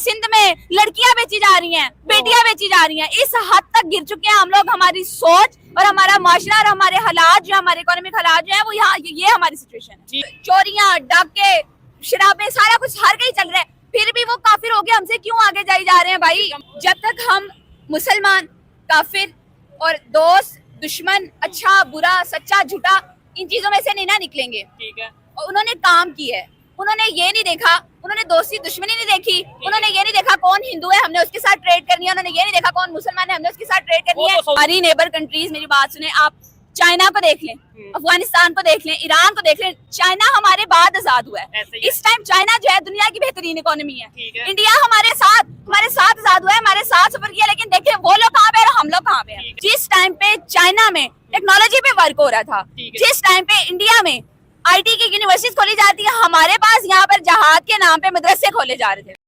सिंध में लड़कियां बेची जा रही हैं, बेटियां बेची जा रही हैं। इस हद तक गिर चुके हैं हम लोग, हमारी सोच और हमारा माशरा और हमारे हालात जो हमारे इकोनॉमिक हालात जो है वो यहाँ ये हमारी सिचुएशन है। चोरियां, डाके, शराबे, सारा कुछ हर कहीं चल रहा है, फिर भी वो काफिर हो गए, हमसे क्यों आगे जाए जा रहे हैं भाई। जब तक हम मुसलमान, काफिर और दोस्त, दुश्मन, अच्छा, बुरा, सच्चा, झूठा, इन चीजों में से नहीं ना निकलेंगे। ठीक है, और उन्होंने काम किया है, उन्होंने ये नहीं देखा, उन्होंने दोस्ती दुश्मनी नहीं देखी, उन्होंने ये नहीं देखा कौन हिंदू है हमने उसके साथ ट्रेड करनी है, उन्होंने ये नहीं देखा कौन मुसलमान है हमने उसके साथ ट्रेड करनी है। हमारी नेबर कंट्रीज, मेरी बात सुने आप, चाइना को देख लें, अफगानिस्तान को देख लें, ईरान को देख लें। चाइना हमारे बाद आजाद हुआ है, इस टाइम चाइना जो है दुनिया की बेहतरीन इकोनॉमी है। इंडिया हमारे साथ आजाद हुआ है, हमारे साथ सफर किया, लेकिन देखिए वो लोग कहाँ पे और हम लोग कहाँ पे हैं। जिस टाइम पे चाइना में टेक्नोलॉजी पे वर्क हो रहा था, जिस टाइम पे इंडिया में आईटी की यूनिवर्सिटीज खोली जाती है, हमारे पास यहाँ पर जहाद के नाम पे मदरसे खोले जा रहे थे।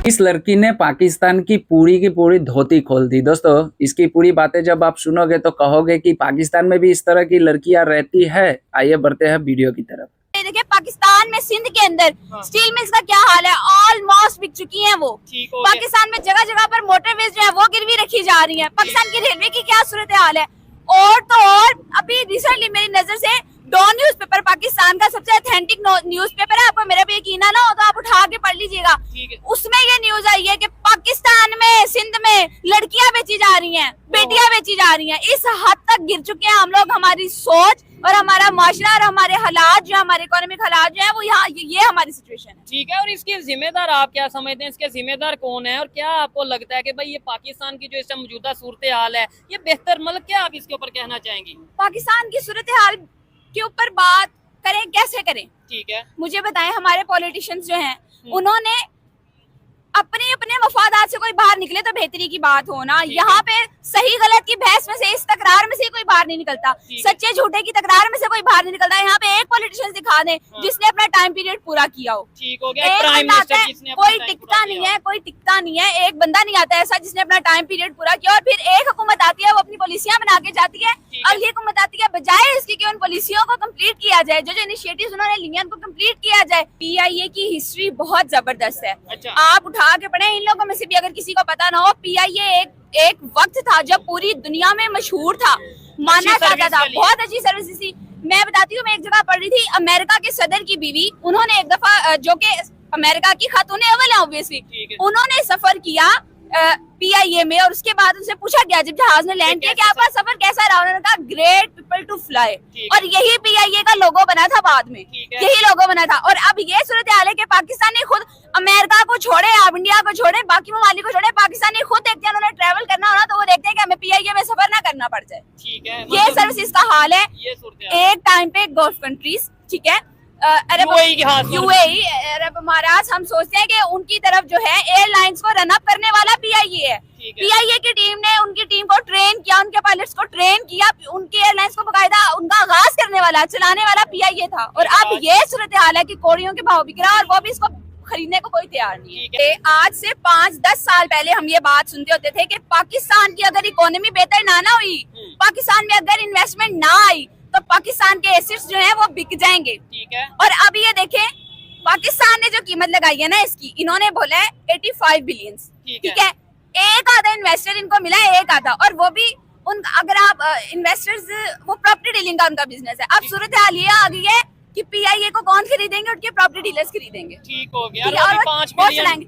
इस लड़की ने पाकिस्तान की पूरी धोती खोल दी। दोस्तों, इसकी पूरी बातें जब आप सुनोगे तो कहोगे कि पाकिस्तान में भी इस तरह की लड़कियां रहती है। आइए बढ़ते हैं वीडियो की तरफ। देखिए पाकिस्तान में सिंध के अंदर स्टील मिल्स का क्या हाल है, ऑलमोस्ट बिक चुकी हैं वो। पाकिस्तान में जगह जगह पर मोटरवेज जो है वो गिरवी रखी जा रही है। पाकिस्तान की रेलवे की क्या सूरत हाल है। और तो और अभी रिसेंटली मेरी नजर से डॉन न्यूज़पेपर, पाकिस्तान का सबसे ऑथेंटिक न्यूज़पेपर है, आपको मेरा भी यकीन ना हो तो आप उठा के पढ़ लीजिएगा। उसमें ये न्यूज आई है कि पाकिस्तान में, सिंध में लड़कियां बेची जा रही हैं, बेटियां बेची जा रही हैं। इस हद तक गिर चुके हैं हम लोग, हमारी सोच और हमारा माशरा और हमारे हालात जो हमारे इकोनॉमिक हालात जो है वो यहाँ ये हमारी सिचुएशन है। ठीक है, और इसके जिम्मेदार आप क्या समझते हैं, इसके जिम्मेदार कौन है, और क्या आपको लगता है कि भाई ये पाकिस्तान की जो इस टाइम मौजूदा सूरत हाल है ये बेहतर, मतलब क्या आप इसके ऊपर कहना चाहेंगी? पाकिस्तान की सूरत हाल के ऊपर बात करें, कैसे करें? ठीक है, मुझे बताएं, हमारे पॉलिटिशियंस जो हैं उन्होंने अपने मफादात से कोई बाहर निकले तो बेहतरी की बात हो ना। यहाँ पे सही गलत की बहस में से, इस तकरार में से कोई बाहर नहीं निकलता, सच्चे झूठे की तकरार में से कोई बाहर नहीं निकलता। यहाँ पे एक पॉलिटिशियन दिखा दे जिसने अपना टाइम पीरियड पूरा किया हो। ठीक हो गया, प्राइम मिनिस्टर जिसने कोई टिकता नहीं है, कोई टिकता नहीं है, एक बंदा नहीं आता ऐसा जिसने अपना टाइम पीरियड पूरा किया। और फिर एक हुकूमत आती है, वो अपनी पॉलिसियां बना के जाती है, और ये हुकूमत आती है बजाय इसकी कि उन पॉलिसियों को कंप्लीट किया जाए, जो इनिशिएटिव्स उन्होंने लिए उनको कंप्लीट किया जाए। पीआईए की हिस्ट्री बहुत जबरदस्त है, आप उठा के पढ़े। इन लोगों में से भी अगर किसी को पता ना हो, पीआईए एक वक्त था जब पूरी दुनिया में मशहूर था, माना जाता था, बहुत अच्छी सर्विस थी। मैं बताती हूँ, मैं एक जगह पढ़ रही थी, अमेरिका के सदर की बीवी, उन्होंने एक दफा, जो कि अमेरिका की खातून अव्वल है ऑब्वियसली, उन्होंने सफर किया पीआईए में, और उसके बाद उनसे पूछा गया जब जहाज ने लैंड किया कि आपका सफर कैसा रहा, उन्होंने कहा ग्रेट पीपल टू फ्लाई, और यही पीआईए का लोगो बना था बाद में, यही लोगो बना था। और अब ये सूरत हाल है कि पाकिस्तान ने खुद, अमेरिका को छोड़े, आप इंडिया को छोड़े, बाकी ममालिक को छोड़े, पाकिस्तान ने खुद देखते हैं, उन्होंने ट्रैवल करना होना तो वो देखते हैं कि हमें पीआईए में सफर ना करना पड़ जाए। ठीक है, ये सर्विस का हाल है। एक टाइम पे गल्फ कंट्रीज, ठीक है, यूएई, अरब अमारात, हम सोचते हैं कि उनकी तरफ जो है एयरलाइंस को रन अप करने वाला पीआईए है। पीआईए की टीम ने उनकी टीम को ट्रेन किया, उनके पायलट्स को ट्रेन किया, उनकी एयरलाइंस को बकायदा उनका आगाज करने वाला, चलाने वाला पीआईए था। और अब ये सूरत हाल है कि कौड़ियों के भाव बिक रहा है, और वो भी इसको खरीदने को कोई तैयार नहीं है। आज से 5-10 साल पहले हम ये बात सुनते होते थे कि पाकिस्तान की अगर इकोनॉमी बेहतर ना हुई, पाकिस्तान में अगर इन्वेस्टमेंट ना आई तो पाकिस्तान के एसेट्स जो हैं वो बिक जाएंगे। ठीक है, और अब ये देखें, पाकिस्तान ने जो कीमत लगाई है ना इसकी, इन्होंने बोला है 85 बिलियन। ठीक है, एक आधा इन्वेस्टर इनको मिला है, एक आधा, और वो भी उन, अगर आप इन्वेस्टर्स, वो प्रॉपर्टी डीलिंग का उनका बिजनेस है। अब सूरत हाल ये आ गई है कि पीआईए को कौन खरीदेंगे, उनके प्रॉपर्टी डीलर्स खरीदेंगे। ठीक हो गया, और 5 बिलियन,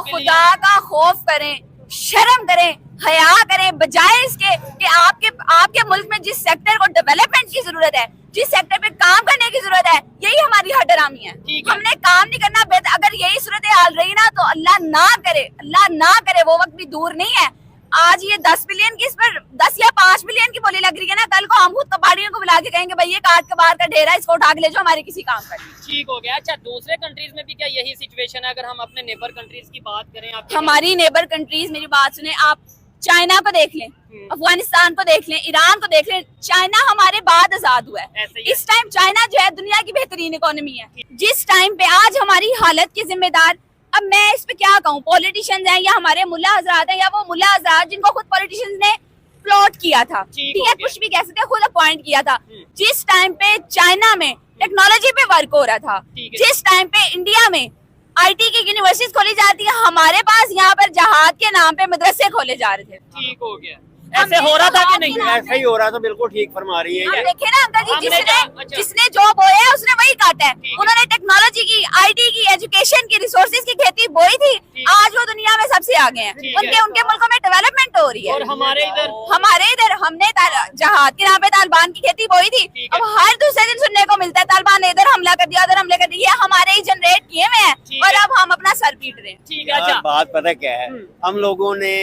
खुदा का खौफ करें, शर्म करें, हया करें, बजाय इसके कि आपके मुल्क में जिस सेक्टर को डेवलपमेंट की जरूरत है, जिस सेक्टर पे काम करने की जरूरत है, यही हमारी हटरामी है। हमने काम नहीं करना। अगर यही सूरत हाल रही ना तो अल्लाह ना करे, वो वक्त भी दूर नहीं है। आज ये 10 बिलियन की, इस पर 10 या 5 बिलियन की बोली लग रही है ना, कल को हम खुद कबाड़ियों को बुला के कहेंगे भाई ये काट के बाहर का ढेर है, इसको उठा के ले जाओ, हमारे किसी काम का। ठीक हो गया। अच्छा, दूसरे कंट्रीज में भी क्या यही सिचुएशन है? अगर हम अपने नेबर कंट्रीज की बात करें, हमारी नेबर कंट्रीज, मेरी बात सुने आप, चाइना को देख लें, अफगानिस्तान को देख लें, ईरान को देख लें। चाइना हमारे बाद आजाद हुआ है, इस टाइम चाइना जो है दुनिया की बेहतरीन इकोनॉमी है। जिस टाइम पे आज हमारी हालत के जिम्मेदार, अब मैं इस पे क्या कहूँ, पॉलिटिशियंस हैं या हमारे मुल्ला हजरात हैं, या वो मुल्ला हजरात जिनको खुद पॉलिटिशियंस ने प्लॉट किया था, ठीक है, कुछ भी कह सकते हैं, खुद अपॉइंट किया था। जिस टाइम पे चाइना में टेक्नोलॉजी पे वर्क हो रहा था, जिस टाइम पे इंडिया में IT की यूनिवर्सिटीज खोली जाती है, हमारे पास यहाँ पर जहाद के नाम पे मदरसे खोले जा रहे थे। ठीक हो गया, ऐसे हो रहा था कि नहीं? ऐसा ही हो रहा था, बिल्कुल ठीक फरमा रही है। हम देखे ना अंकल जी, हमने अच्छा। जिसने जो बोया है उसने वही काटा है। उन्होंने टेक्नोलॉजी की, IT की, एजुकेशन की, रिसोर्सेज की खेती बोई थी, आज वो दुनिया में सबसे आगे हैं। उनके मुल्कों में डेवलपमेंट हो रही है। और हमारे इधर हमने जहाद के नाम पे तालिबान की खेती बोई थी। अब हर दूसरे दिन सुनने को मिलता है तालिबान ने इधर हमला कर दिया, उधर हमले कर दिया। हमारे ही जनरेट किए हुए हैं और अब हम अपना सर पीट रहे हैं। ठीक है। अच्छा बात पता क्या है, हम लोगों ने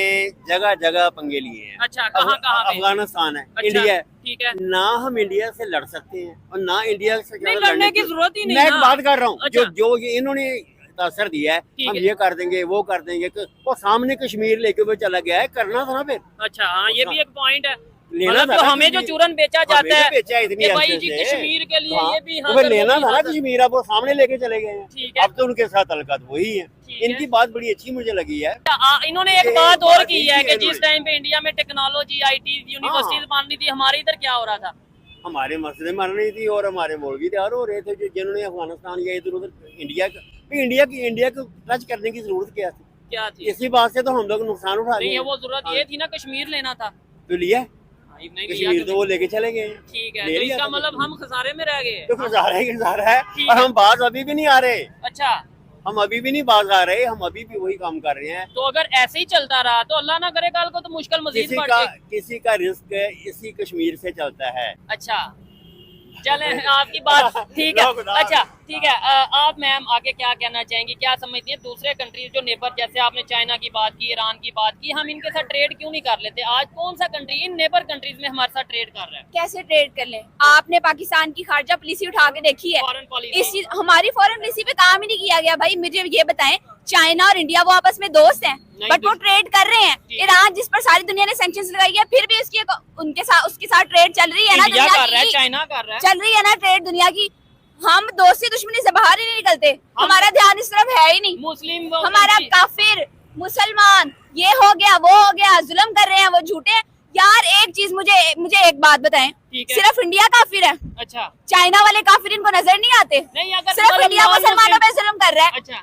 जगह जगह पंगे लिए हैं। अच्छा, कहाँ कहाँ पे? अफगानिस्तान है, अच्छा, इंडिया है। ठीक है। ना हम इंडिया से लड़ सकते हैं और ना इंडिया से नहीं, लड़ने की जरूरत ही नहीं मैं ना। एक बात कर रहा हूँ, अच्छा। जो इन्होंने असर दिया है, ठीक हम है। ये कर देंगे, वो कर देंगे, वो सामने कश्मीर लेके वो चला गया है, करना था ना फिर। अच्छा हाँ, ये भी एक पॉइंट है। लेना मतलब था जो ना हमें जो कश्मीर। चूरन बेचा हमें जाता है भी बेचा है इतनी कि भाई अरसे जी से। कश्मीर के लिए हाँ, ये भी तो फिर लेना था ना हासिल कश्मीर, अब वो सामने लेके चले गए हैं। ठीक है। अब तो उनके साथ अलकत वही है। ठीक है। इनकी बात बड़ी अच्छी मुझे लगी है। इन्होंने एक ये बात और बात की यही है है कि जिस इन्होंने। टाइम पे इंडिया में टेक्नोलॉजी, IT यूनिवर्सिटीज बन रही थी, हमारे इधर क्या हो रहा था? हमारे मसले मर रही थी और हमारे मौलवी तैयार हो रहे थे, जो जिन्होंने अफगानिस्तान या इधर उधर इंडिया को टच करने की जरूरत क्या थी? क्या थी? इसी बात से तो हम लोग नुकसान उठा नहीं रहे है, हैं। वो जरूरत ये थी ना, कश्मीर लेना था। तो लिया नहीं लिया कश्मीर, तो वो लेके चले गए हैं। ठीक है, ले तो लिया इसका था मतलब हम खसारे में रह गए। तो गुजारा है ठीक और है। हम बाज अभी भी नहीं आ रहे, अच्छा, हम अभी भी नहीं बाज आ रहे, हम अभी भी वही काम कर रहे हैं। तो अगर ऐसे ही चलता रहा तो अल्लाह ना करे कल को तो मुश्किल मजीद बढ़ जाए। किसी का रिस्क इसी कश्मीर से चलता है। अच्छा चले, आपकी बात ठीक है। लो, अच्छा ठीक है, आप मैम आगे क्या कहना चाहेंगी, क्या समझती हैं दूसरे कंट्रीज जो नेबर, जैसे आपने चाइना की बात की, ईरान की बात की, हम इनके साथ ट्रेड क्यों नहीं कर लेते? आज कौन सा कंट्री इन नेबर कंट्रीज में हमारे साथ ट्रेड कर रहा है? कैसे ट्रेड कर लें? आपने पाकिस्तान की खारजा पॉलिसी उठा के देखी है? फॉरेन पॉलिसी इस चीज हमारी फॉरेन पॉलिसी पे काम ही नहीं किया गया। भाई मुझे ये बताएं, चाइना और इंडिया वो आपस में दोस्त हैं, नहीं, बट वो ट्रेड कर रहे हैं। ठीक। ईरान जिस पर सारी दुनिया ने सैंक्शंस लगाई है, फिर भी उसके साथ ट्रेड चल रही है ना इंडिया दुनिया कर रहा है, की। चाइना कर रहा है। चल रही है ना ट्रेड दुनिया की। हम दोस्ती दुश्मनी से बाहर ही नहीं निकलते, हमारा ध्यान इस तरफ है ही नहीं। मुस्लिम हमारा काफिर, मुसलमान, ये हो गया, वो हो गया, जुल्म कर रहे हैं, वो झूठे। यार एक चीज मुझे एक बात बताएं, ठीक है। सिर्फ इंडिया काफिर है? अच्छा चाइना वाले काफिर इनको नजर नहीं आते? नहीं, अगर सिर्फ मतलब इंडिया मुसलमानों पे जुल्म कर रहा है। अच्छा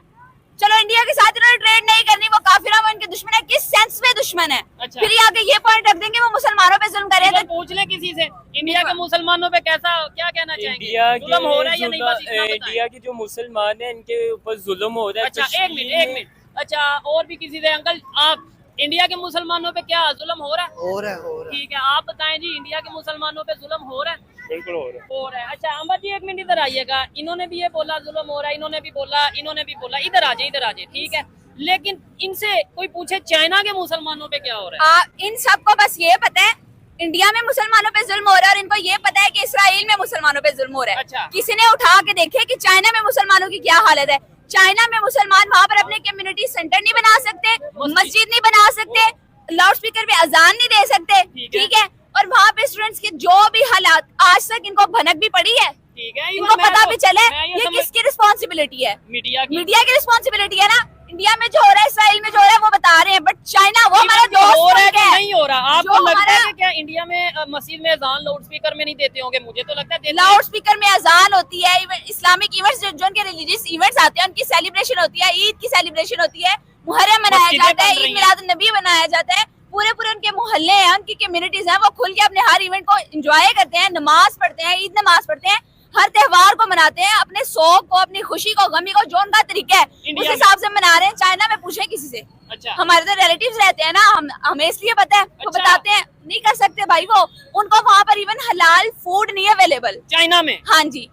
चलो इंडिया के साथ इन्होंने ट्रेड नहीं करनी, वो काफिर है, वो इनके दुश्मन है। किस सेंस में दुश्मन है? अच्छा। फिर आगे ये पॉइंट रख देंगे वो मुसलमानों पे जुल्म कर रहे इधर हैं। पूछ ले किसी से, इंडिया के मुसलमानों पे कैसा, क्या कहना चाहेंगे? इंडिया जुल्म हो रहा है या नहीं, बस इतना बताएं। इंडिया के जो मुसलमान हैं इनके ऊपर जुल्म हो रहा है। अच्छा एक मिनट। अच्छा और भी किसी से, अंकल आप, इंडिया के मुसलमानों पे क्या जुल्म हो रहा है? हो रहा है। ठीक है, आप बताएं जी, इंडिया के मुसलमानों पे जुल्म हो रहा है? बिल्कुल हो रहा है। अच्छा अम्बर जी एक मिनट इधर आइएगा, इन्होंने भी ये बोला जुल्म हो रहा है, इन्होंने भी बोला, इधर आ जाए, ठीक है। लेकिन इनसे कोई पूछे चाइना के मुसलमानों पे क्या हो रहा है? इन सबको बस ये पता है इंडिया में मुसलमानों पे जुल्म हो रहा है, और इनको ये पता है कि इसराइल में मुसलमानों पे जुल्म हो रहा है। अच्छा। किसी ने उठा के देखे कि चाइना में मुसलमानों की क्या हालत है? चाइना में मुसलमान वहाँ पर अपने कम्युनिटी सेंटर नहीं बना सकते, मस्जिद नहीं बना सकते, लाउड स्पीकर पे अजान नहीं दे सकते, ठीक है। और वहाँ पे स्टूडेंट्स के जो भी हालात, आज तक इनको भनक भी पड़ी है, ठीक है, इनको पता भी चले ये समझ- किसकी रिस्पॉन्सिबिलिटी है? मीडिया की। मीडिया की रिस्पॉन्सिबिलिटी है ना। इंडिया में जो हो रहा है, इसराइल में जो हो रहा है वो बता रहे हैं, बट चाइना वो हमारा हो रहा है दोस्त कि है। नहीं हो रहा? आपको जो लगता है हमारा- कि क्या इंडिया में मस्जिद में अजान लाउड स्पीकर में नहीं देते होंगे? मुझे तो लगता है देते हैं। लाउड स्पीकर में अजान होती है, इस्लामिक इवेंट्स जो उनके रिलीजियस इवेंट्स आते हैं उनकी सेलिब्रेशन होती है, ईद की सेलिब्रेशन होती है, मुहर्रम मनाया मस्जिदें जाता है, बन रही ईद हैं। मिलाद नबी मनाया जाता है। पूरे उनके मोहल्ले हैं, उनकी कम्युनिटीज हैं, वो खुल के अपने हर इवेंट को एंजॉय करते हैं, नमाज पढ़ते हैं, ईद नमाज पढ़ते हैं, हर त्योहार को मनाते हैं, अपने शौक को, अपनी खुशी को, गमी को, जो उनका तरीका है इंडिया उस में। हिसाब से मना रहे हैं। चाइना में पूछे किसी से, अच्छा हमारे तो रिलेटिव्स रहते हैं ना, हमें इसलिए पता है, वो अच्छा। बताते हैं। नहीं कर सकते भाई, वो उनको वहाँ पर इवन हलाल फूड नहीं अवेलेबल। चाइना में। हाँ जी।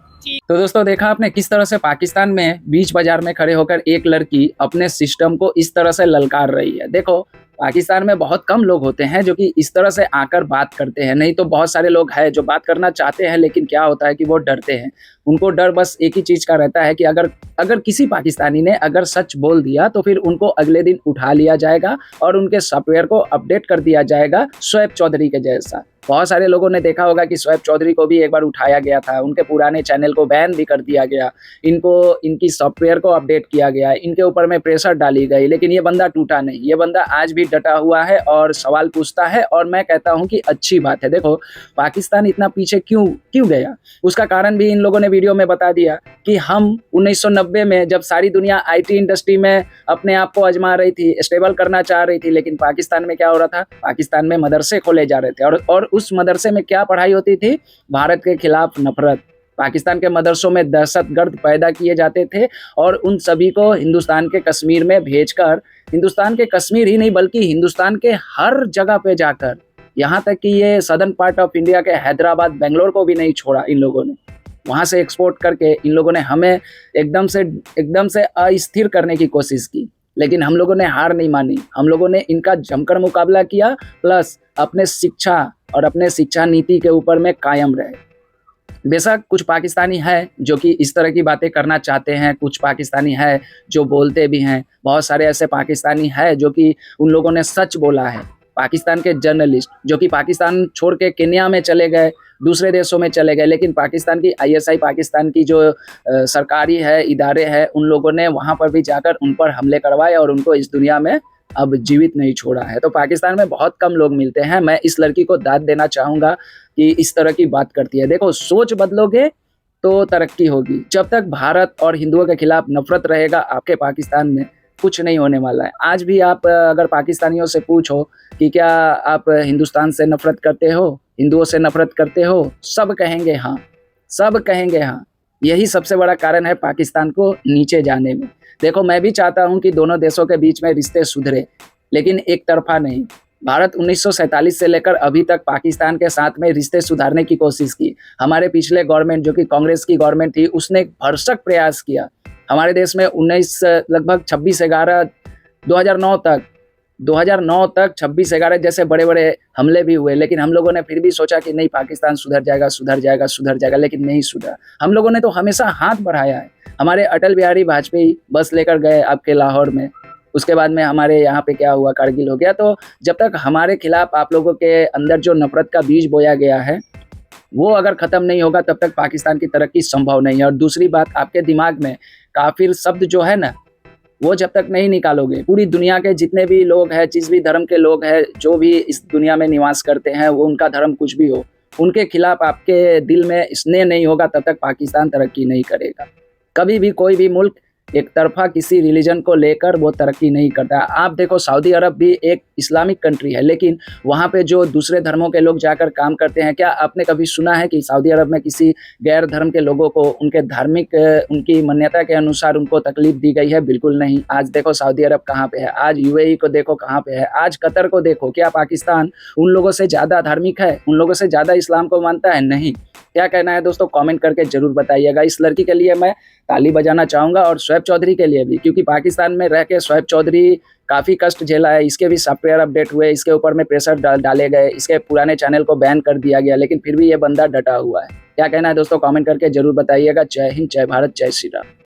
तो दोस्तों देखा आपने किस तरह से पाकिस्तान में बीच बाजार में खड़े होकर एक लड़की अपने सिस्टम को इस तरह से ललकार रही है। देखो पाकिस्तान में बहुत कम लोग होते हैं जो कि इस तरह से आकर बात करते हैं, नहीं तो बहुत सारे लोग हैं जो बात करना चाहते हैं लेकिन क्या होता है कि वो डरते हैं। उनको डर बस एक ही चीज़ का रहता है कि अगर किसी पाकिस्तानी ने अगर सच बोल दिया तो फिर उनको अगले दिन उठा लिया जाएगा और उनके सॉफ्टवेयर को अपडेट कर दिया जाएगा शोएब चौधरी के जैसा। बहुत सारे लोगों ने देखा होगा कि शोएब चौधरी को भी एक बार उठाया गया था, उनके पुराने चैनल को बैन भी कर दिया गया, इनकी सॉफ्टवेयर को अपडेट किया गया, इनके ऊपर में प्रेशर डाली गई, लेकिन ये बंदा टूटा नहीं। ये बंदा आज भी डटा हुआ है और सवाल पूछता है, और मैं कहता हूँ कि अच्छी बात है। देखो पाकिस्तान इतना पीछे क्यों गया, उसका कारण भी इन लोगों ने वीडियो में बता दिया कि हम 1990 में जब सारी दुनिया आईटी इंडस्ट्री में अपने आप को आजमा रही थी, स्टेबल करना चाह रही थी, लेकिन पाकिस्तान में क्या हो रहा था, पाकिस्तान में मदरसे खोले जा रहे थे, और उस मदरसे में क्या पढ़ाई होती थी, भारत के खिलाफ नफरत। पाकिस्तान के मदरसों में दहशतगर्द पैदा किए जाते थे, और उन सभी को हिंदुस्तान के कश्मीर में भेजकर, हिंदुस्तान के कश्मीर ही नहीं बल्कि हिंदुस्तान के हर जगह पे जाकर, यहाँ तक कि ये सदर्न पार्ट ऑफ इंडिया के हैदराबाद, बेंगलोर को भी नहीं छोड़ा इन लोगों ने, वहाँ से एक्सपोर्ट करके इन लोगों ने हमें एकदम से अस्थिर करने की कोशिश की। लेकिन हम लोगों ने हार नहीं मानी, हम लोगों ने इनका जमकर मुकाबला किया, प्लस अपने शिक्षा और अपने शिक्षा नीति के ऊपर में कायम रहे। बेशक कुछ पाकिस्तानी है जो कि इस तरह की बातें करना चाहते हैं, कुछ पाकिस्तानी है जो बोलते भी हैं, बहुत सारे ऐसे पाकिस्तानी है जो कि उन लोगों ने सच बोला है। पाकिस्तान के जर्नलिस्ट जो कि पाकिस्तान छोड़ के केन्या में चले गए, दूसरे देशों में चले गए, लेकिन पाकिस्तान की आईएसआई, पाकिस्तान की जो सरकारी है, इदारे हैं, उन लोगों ने वहाँ पर भी जाकर उन पर हमले करवाए और उनको इस दुनिया में अब जीवित नहीं छोड़ा है। तो पाकिस्तान में बहुत कम लोग मिलते हैं। मैं इस लड़की को दाद देना चाहूँगा कि इस तरह की बात करती है। देखो सोच बदलोगे तो तरक्की होगी। जब तक भारत और हिंदुओं के खिलाफ नफरत रहेगा आपके पाकिस्तान में, कुछ नहीं होने वाला है। आज भी आप अगर पाकिस्तानियों से पूछो कि क्या आप हिंदुस्तान से नफरत करते हो, हिंदुओं से नफरत करते हो, सब कहेंगे हाँ, सब कहेंगे हाँ। यही सबसे बड़ा कारण है पाकिस्तान को नीचे जाने में। देखो मैं भी चाहता हूँ कि दोनों देशों के बीच में रिश्ते सुधरे, लेकिन एक तरफा नहीं। भारत 1947 से लेकर अभी तक पाकिस्तान के साथ में रिश्ते सुधारने की कोशिश की। हमारे पिछले गवर्नमेंट जो कि कांग्रेस की गवर्नमेंट थी, उसने एक भरसक प्रयास किया। हमारे देश में लगभग 2009 तक 26/11 जैसे बड़े बड़े हमले भी हुए, लेकिन हम लोगों ने फिर भी सोचा कि नहीं पाकिस्तान सुधर जाएगा, लेकिन नहीं सुधरा। हम लोगों ने तो हमेशा हाथ बढ़ाया है। हमारे अटल बिहारी वाजपेयी बस लेकर गए आपके लाहौर में, उसके बाद में हमारे यहाँ पे क्या हुआ, कारगिल हो गया। तो जब तक हमारे खिलाफ आप लोगों के अंदर जो नफरत का बीज बोया गया है वो अगर ख़त्म नहीं होगा तब तक पाकिस्तान की तरक्की संभव नहीं है। और दूसरी बात, आपके दिमाग में काफिर शब्द जो है ना, वो जब तक नहीं निकालोगे, पूरी दुनिया के जितने भी लोग हैं, जिस भी धर्म के लोग हैं, जो भी इस दुनिया में निवास करते हैं, वो उनका धर्म कुछ भी हो, उनके खिलाफ आपके दिल में स्नेह नहीं होगा तब तक पाकिस्तान तरक्की नहीं करेगा। कभी भी कोई भी मुल्क एक तरफा किसी रिलीजन को लेकर वो तरक्की नहीं करता। आप देखो सऊदी अरब भी एक इस्लामिक कंट्री है, लेकिन वहाँ पे जो दूसरे धर्मों के लोग जाकर काम करते हैं, क्या आपने कभी सुना है कि सऊदी अरब में किसी गैर धर्म के लोगों को उनके धार्मिक उनकी मान्यता के अनुसार उनको तकलीफ दी गई है? बिल्कुल नहीं। आज देखो सऊदी अरब कहाँ पे है, आज यूएई को देखो कहाँ पे है, आज कतर को देखो। क्या पाकिस्तान उन लोगों से ज़्यादा धार्मिक है, उन लोगों से ज़्यादा इस्लाम को मानता है? नहीं। क्या कहना है दोस्तों, कमेंट करके जरूर बताइएगा। इस लड़की के लिए मैं ताली बजाना चाहूँगा और शोएब चौधरी के लिए भी, क्योंकि पाकिस्तान में रह के शोएब चौधरी काफ़ी कष्ट झेला है। इसके भी सॉफ्टवेयर अपडेट हुए, इसके ऊपर में प्रेशर डाले गए, इसके पुराने चैनल को बैन कर दिया गया, लेकिन फिर भी ये बंदा डटा हुआ है। क्या कहना है दोस्तों, कमेंट करके जरूर बताइएगा। जय हिंद, जय भारत, जय श्री राम।